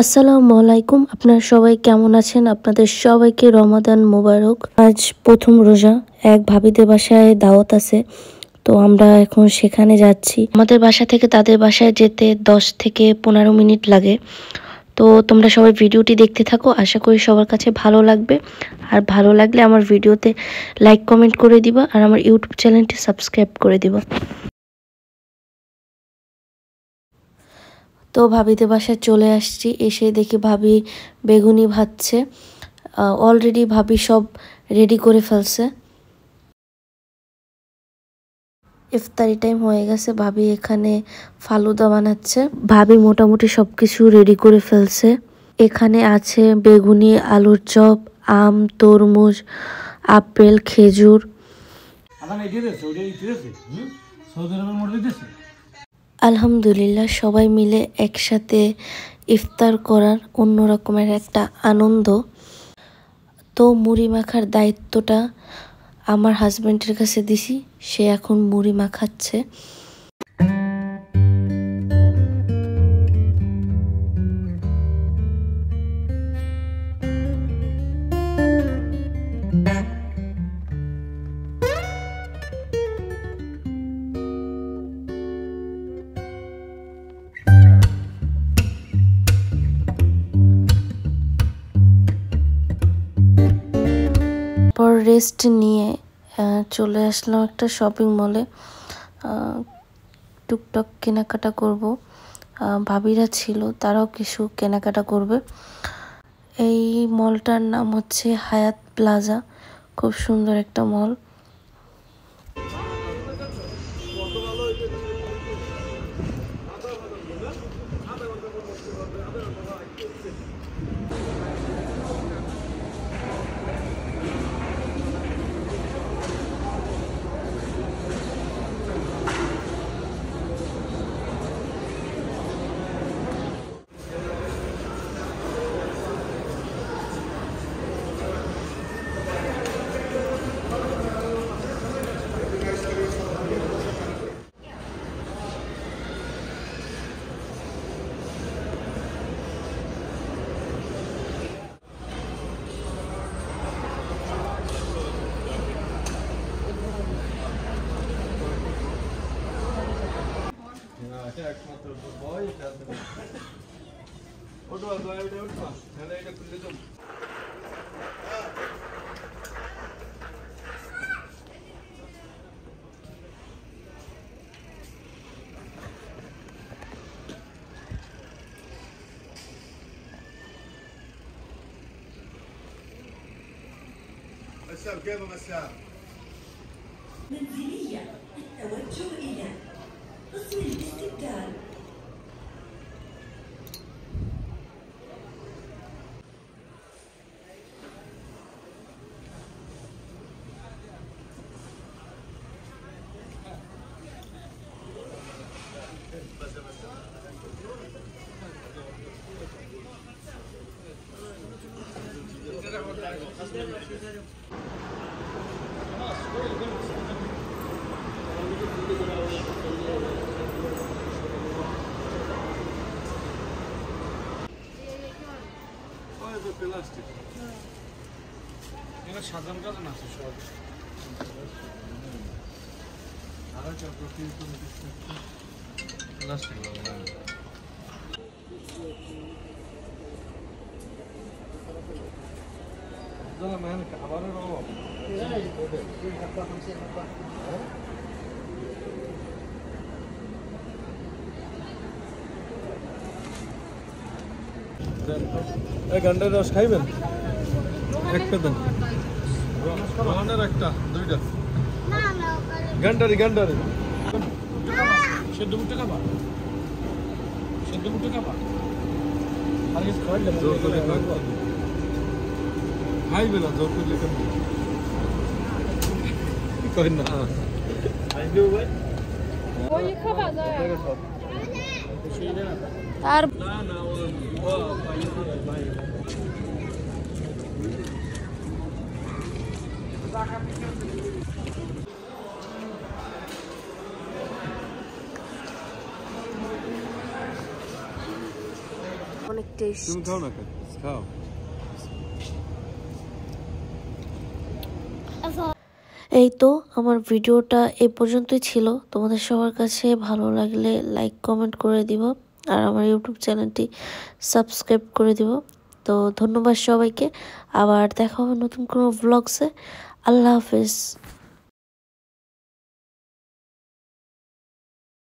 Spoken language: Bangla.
আসসালামু আলাইকুম। আপনারা সবাই কেমন আছেন? আপনাদের সবাইকে রমাদান মোবারক। আজ প্রথম রোজা। এক ভাবিদের বাসায় দাওয়াত আছে, তো আমরা এখন সেখানে যাচ্ছি। আমাদের বাসা থেকে তাদের বাসায় যেতে 10 থেকে 15 মিনিট লাগে। তো তোমরা সবাই ভিডিওটি দেখতে থাকো, আশা করি সবার কাছে ভালো লাগবে। আর ভালো লাগলে আমার ভিডিওতে লাইক কমেন্ট করে দিবা, আর আমার ইউটিউব চ্যানেলটি সাবস্ক্রাইব করে দিবা। তো ভাবিদের বাসায় চলে আসছি, এসে দেখি ভাবি বেগুনি ভাজছে। অলরেডি ভাবি সব রেডি করে ফেলছে। ইফতারি টাইম হয়ে গেছে, ভাবি এখানে ফালুদা বানাচ্ছে। ভাবি মোটামুটি সব কিছু রেডি করে ফেলছে। এখানে আছে বেগুনি, আলুর চপ, আম, তরমুজ, আপেল, খেজুর। আলহামদুলিল্লাহ, সবাই মিলে একসাথে ইফতার করার অন্যরকমের একটা আনন্দ। তো মুড়ি মাখার দায়িত্বটা আমার হাজব্যান্ডের কাছে দিছি, সে এখন মুড়ি মাখাচ্ছে। পর রেস্ট নিয়ে চলে আসলাম একটা শপিং মলে। টুকটাক কেনাকাটা করব। ভাবিরা ছিল, তারাও কিছু কেনাকাটা করবে। এই মলটার নাম হচ্ছে হায়াত প্লাজা, খুব সুন্দর একটা মল। مساء كيف مساء منزلية التوجه إلى قسم الاستبدال. প্লাস্টিক এটা সাধারণ কাজ না সব আর চক্রটি প্লাস্টিক দাদা মানে খাবারের অভাব এই গন্ডার রস খাইবেন একটা দেন রহনের একটা দুইটা গন্ডারি গন্ডারি সেদ্ধ মুটে খাবা সেদ্ধ মুটে খাবা আর কিছু খাইলে জোর করে খাইবে না জোর করলে কেমন কই না খাইবে ভাই ওই খাবা যায় আর না না ও ভাই অনেক টেস্ট। তুমি খাও না, খাও। এই তো আমার ভিডিওটা এই পর্যন্তই ছিল। তোমাদের সবার কাছে ভালো লাগলে লাইক কমেন্ট করে দিব, আর আমার ইউটিউব চ্যানেলটি সাবস্ক্রাইব করে দিব। তো ধন্যবাদ সবাইকে, আবার দেখা হবে নতুন কোনো ভ্লগসে। আল্লাহ হাফেজ।